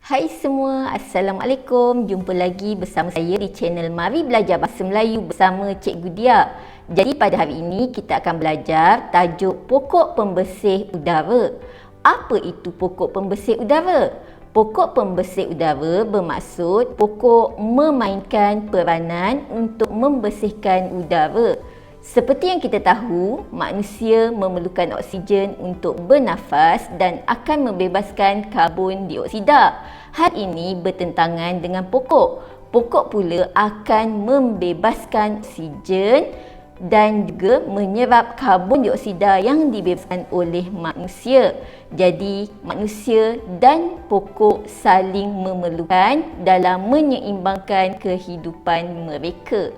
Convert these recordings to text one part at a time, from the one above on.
Hai semua, Assalamualaikum. Jumpa lagi bersama saya di channel Mari Belajar Bahasa Melayu bersama Cikgu Dia. Jadi pada hari ini kita akan belajar tajuk pokok pembersih udara. Apa itu pokok pembersih udara? Pokok pembersih udara bermaksud pokok memainkan peranan untuk membersihkan udara. Seperti yang kita tahu, manusia memerlukan oksigen untuk bernafas dan akan membebaskan karbon dioksida. Hal ini bertentangan dengan pokok. Pokok pula akan membebaskan oksigen dan juga menyerap karbon dioksida yang dibebaskan oleh manusia. Jadi, manusia dan pokok saling memerlukan dalam menyeimbangkan kehidupan mereka.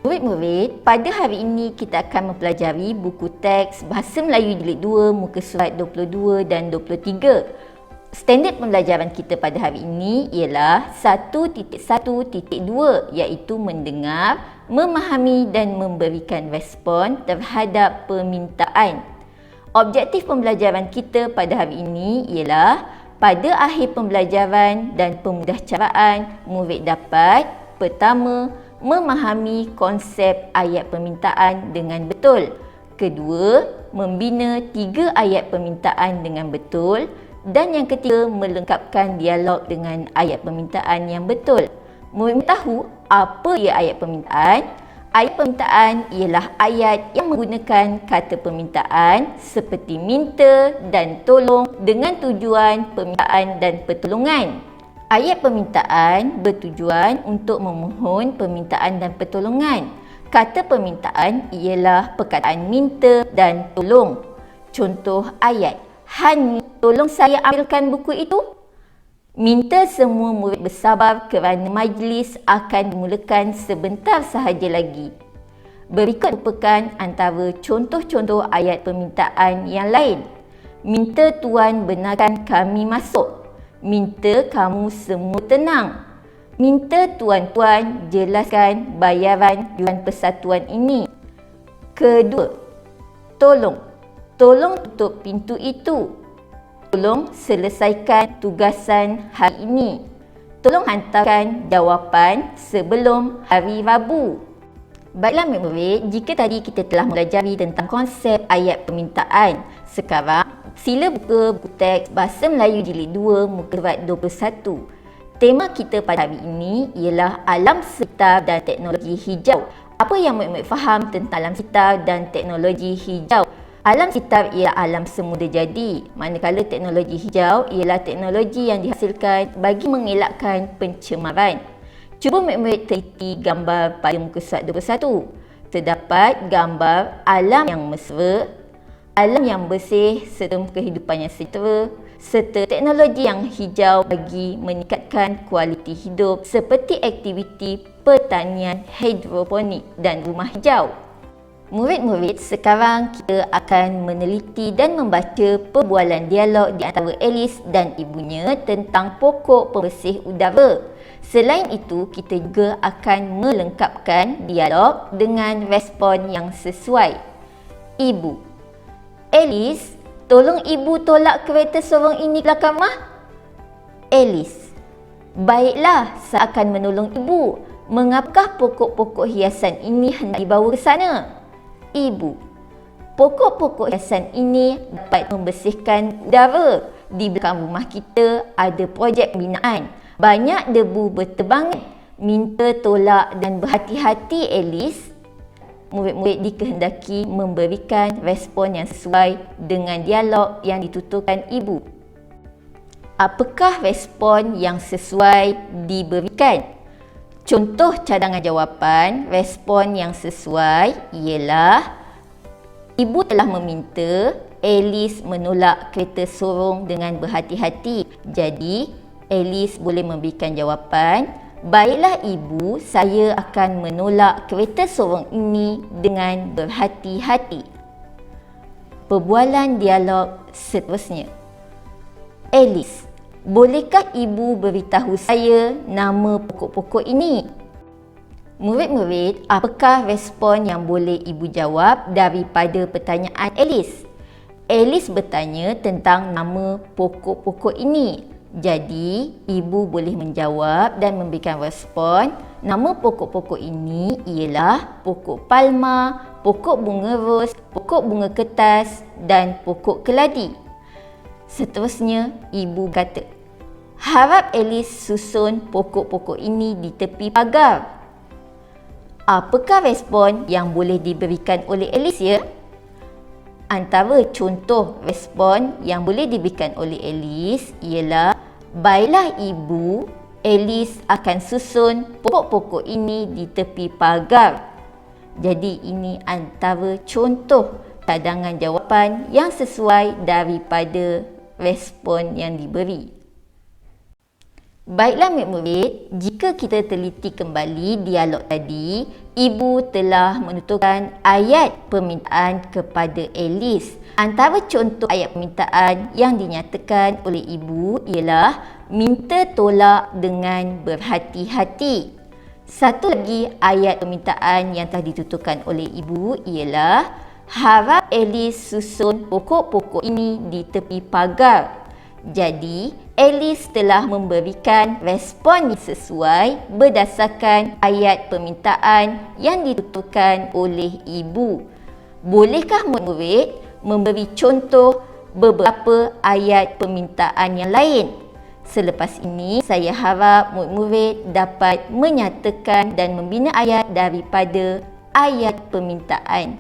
Murid-murid, pada hari ini kita akan mempelajari buku teks Bahasa Melayu Jilid 2 muka surat 22 dan 23. Standard pembelajaran kita pada hari ini ialah 1.1.2 iaitu mendengar, memahami dan memberikan respon terhadap permintaan. Objektif pembelajaran kita pada hari ini ialah pada akhir pembelajaran dan pemudahcaraan, murid dapat pertama, memahami konsep ayat permintaan dengan betul. Kedua, membina 3 ayat permintaan dengan betul. Dan yang ketiga, melengkapkan dialog dengan ayat permintaan yang betul. Murid tahu apa ia ayat permintaan? Ayat permintaan ialah ayat yang menggunakan kata permintaan seperti minta dan tolong dengan tujuan permintaan dan pertolongan. Ayat permintaan bertujuan untuk memohon permintaan dan pertolongan. Kata permintaan ialah perkataan minta dan tolong. Contoh ayat, "Hani, tolong saya ambilkan buku itu." Minta semua murid bersabar kerana majlis akan dimulakan sebentar sahaja lagi. Berikut merupakan antara contoh-contoh ayat permintaan yang lain. Minta tuan benarkan kami masuk. Minta kamu semua tenang. Minta tuan-tuan jelaskan bayaran yuan persatuan ini. Kedua, tolong. Tolong tutup pintu itu. Tolong selesaikan tugasan hari ini. Tolong hantarkan jawapan sebelum hari Rabu. Baiklah murid-murid, jika tadi kita telah mempelajari tentang konsep ayat permintaan, sekarang sila buka buku teks Bahasa Melayu Jilid 2 muka surat 21. Tema kita pada hari ini ialah alam sekitar dan teknologi hijau. Apa yang murid-murid faham tentang alam sekitar dan teknologi hijau? Alam sekitar ialah alam semula jadi, manakala teknologi hijau ialah teknologi yang dihasilkan bagi mengelakkan pencemaran. Cuba murid-murid teliti gambar pada muka surat 21. Terdapat gambar alam yang mesra, alam yang bersih serta kehidupan yang sejahtera serta teknologi yang hijau bagi meningkatkan kualiti hidup seperti aktiviti pertanian hidroponik dan rumah hijau. Murid-murid, sekarang kita akan meneliti dan membaca perbualan dialog di antara Alice dan ibunya tentang pokok pembersih udara. Selain itu, kita juga akan melengkapkan dialog dengan respon yang sesuai. Ibu: "Alice, tolong ibu tolak kereta sorong ini ke belakang rumah." Alice: "Baiklah, saya akan menolong ibu. Mengapakah pokok-pokok hiasan ini hendak dibawa ke sana?" Ibu: "Pokok-pokok hiasan ini dapat membersihkan udara. Di belakang rumah kita ada projek pembinaan. Banyak debu berterbangan. Minta tolak dan berhati-hati, Alice." Murid-murid dikehendaki memberikan respon yang sesuai dengan dialog yang dituturkan ibu. Apakah respon yang sesuai diberikan? Contoh cadangan jawapan respon yang sesuai ialah ibu telah meminta Alice menolak kereta sorong dengan berhati-hati. Jadi, Alice boleh memberikan jawapan, "Baiklah ibu, saya akan menolak kereta sorong ini dengan berhati-hati." Perbualan dialog seterusnya. Alice: "Bolehkah ibu beritahu saya nama pokok-pokok ini?" Murid-murid, apakah respon yang boleh ibu jawab daripada pertanyaan Alice? Alice bertanya tentang nama pokok-pokok ini. Jadi, ibu boleh menjawab dan memberikan respon. Nama pokok-pokok ini ialah pokok palma, pokok bunga ros, pokok bunga kertas dan pokok keladi. Seterusnya, ibu kata, harap Alice susun pokok-pokok ini di tepi pagar. Apakah respon yang boleh diberikan oleh Alice ya? Antara contoh respon yang boleh diberikan oleh Alice ialah, baiklah ibu, Alice akan susun pokok-pokok ini di tepi pagar. Jadi ini antara contoh cadangan jawapan yang sesuai daripada respon yang diberi. Baiklah murid-murid, jika kita teliti kembali dialog tadi, ibu telah menuturkan ayat permintaan kepada Alice. Antara contoh ayat permintaan yang dinyatakan oleh ibu ialah minta tolak dengan berhati-hati. Satu lagi ayat permintaan yang telah dituturkan oleh ibu ialah harap Alice susun pokok-pokok ini di tepi pagar. Jadi, Alice telah memberikan respon yang sesuai berdasarkan ayat permintaan yang dituturkan oleh ibu. Bolehkah murid memberi contoh beberapa ayat permintaan yang lain? Selepas ini, saya harap murid-murid dapat menyatakan dan membina ayat daripada ayat permintaan.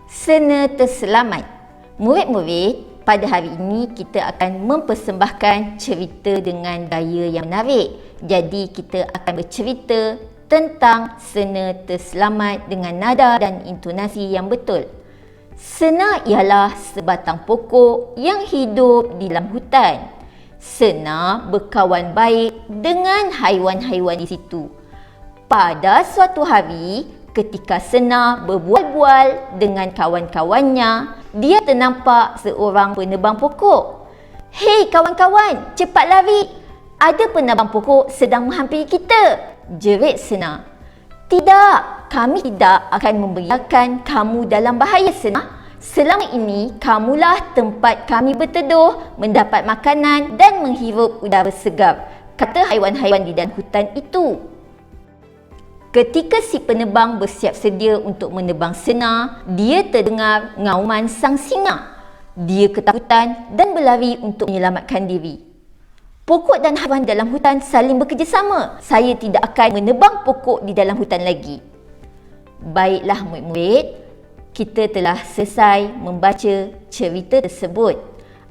Sena terselamat. Murid-murid, pada hari ini kita akan mempersembahkan cerita dengan gaya yang menarik. Jadi kita akan bercerita tentang sena terselamat dengan nada dan intonasi yang betul. Sena ialah sebatang pokok yang hidup di dalam hutan. Sena berkawan baik dengan haiwan-haiwan di situ. Pada suatu hari, ketika Sena berbual-bual dengan kawan-kawannya, dia ternampak seorang penebang pokok. "Hei kawan-kawan, cepat lari! Ada penebang pokok sedang menghampiri kita!" jerit Sena. "Tidak, kami tidak akan membiarkan kamu dalam bahaya, Sena. Selama ini, kamulah tempat kami berteduh, mendapat makanan dan menghirup udara segar," kata haiwan-haiwan di dalam hutan itu. Ketika si penebang bersiap sedia untuk menebang Sena, dia terdengar ngauman sang singa. Dia ketakutan dan berlari untuk menyelamatkan diri. "Pokok dan haiwan dalam hutan saling bekerjasama. Saya tidak akan menebang pokok di dalam hutan lagi." Baiklah murid-murid, kita telah selesai membaca cerita tersebut.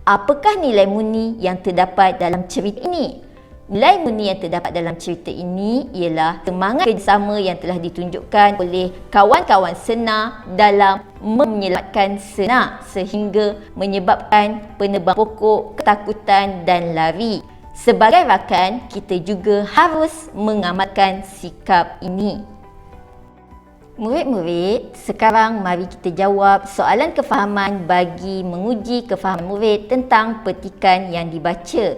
Apakah nilai murni yang terdapat dalam cerita ini? Nilai murni yang terdapat dalam cerita ini ialah semangat kerjasama yang telah ditunjukkan oleh kawan-kawan Sena dalam menyelamatkan Sena sehingga menyebabkan penebang pokok ketakutan dan lari. Sebagai rakan, kita juga harus mengamalkan sikap ini. Murid-murid, sekarang mari kita jawab soalan kefahaman bagi menguji kefahaman murid tentang petikan yang dibaca.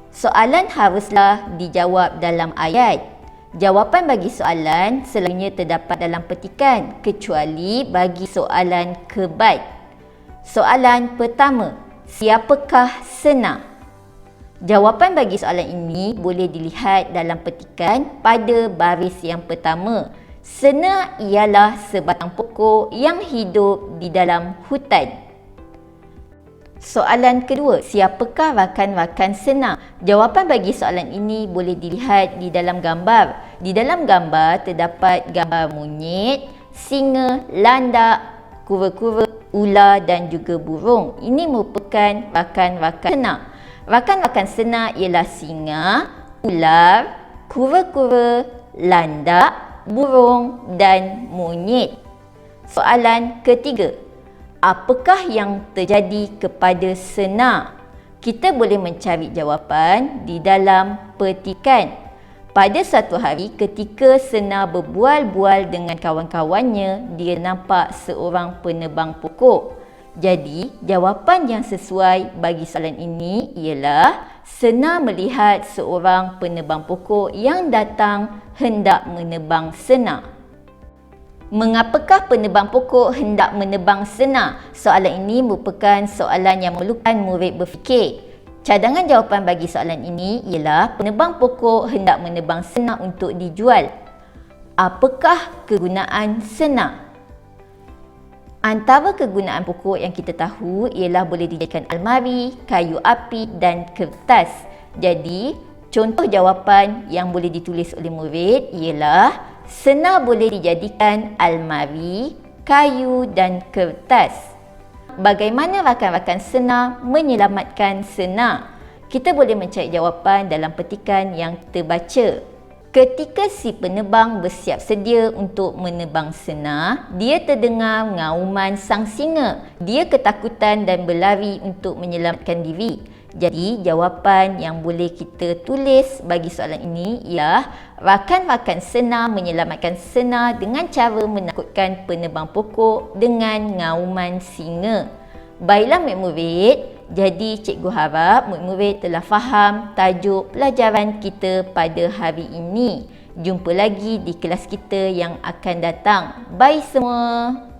Soalan haruslah dijawab dalam ayat. Jawapan bagi soalan selalunya terdapat dalam petikan kecuali bagi soalan kebat. Soalan pertama, siapakah Sena? Jawapan bagi soalan ini boleh dilihat dalam petikan pada baris yang pertama. Sena ialah sebatang pokok yang hidup di dalam hutan. Soalan kedua, siapakah rakan-rakan Sena? Jawapan bagi soalan ini boleh dilihat di dalam gambar. Di dalam gambar terdapat gambar monyet, singa, landak, kura-kura, ular dan juga burung. Ini merupakan rakan-rakan Sena. Rakan-rakan Sena ialah singa, ular, kura-kura, landak, burung dan monyet. Soalan ketiga, apakah yang terjadi kepada Sena? Kita boleh mencari jawapan di dalam petikan. Pada suatu hari ketika Sena berbual-bual dengan kawan-kawannya, dia nampak seorang penebang pokok. Jadi, jawapan yang sesuai bagi soalan ini ialah Sena melihat seorang penebang pokok yang datang hendak menebang Sena. Mengapakah penebang pokok hendak menebang Sena? Soalan ini merupakan soalan yang memerlukan murid berfikir. Cadangan jawapan bagi soalan ini ialah penebang pokok hendak menebang senar untuk dijual. Apakah kegunaan senar? Antara kegunaan pokok yang kita tahu ialah boleh dijadikan almari, kayu api dan kertas. Jadi, contoh jawapan yang boleh ditulis oleh murid ialah senar boleh dijadikan almari, kayu dan kertas. Bagaimana rakan-rakan senar menyelamatkan senar? Kita boleh mencari jawapan dalam petikan yang terbaca. Ketika si penebang bersiap sedia untuk menebang senar, dia terdengar ngauman sang singa. Dia ketakutan dan berlari untuk menyelamatkan diri. Jadi, jawapan yang boleh kita tulis bagi soalan ini ialah rakan-rakan senar menyelamatkan senar dengan cara menakutkan penebang pokok dengan ngauman singa. Baiklah murid-murid, jadi cikgu harap murid-murid telah faham tajuk pelajaran kita pada hari ini. Jumpa lagi di kelas kita yang akan datang. Bye semua!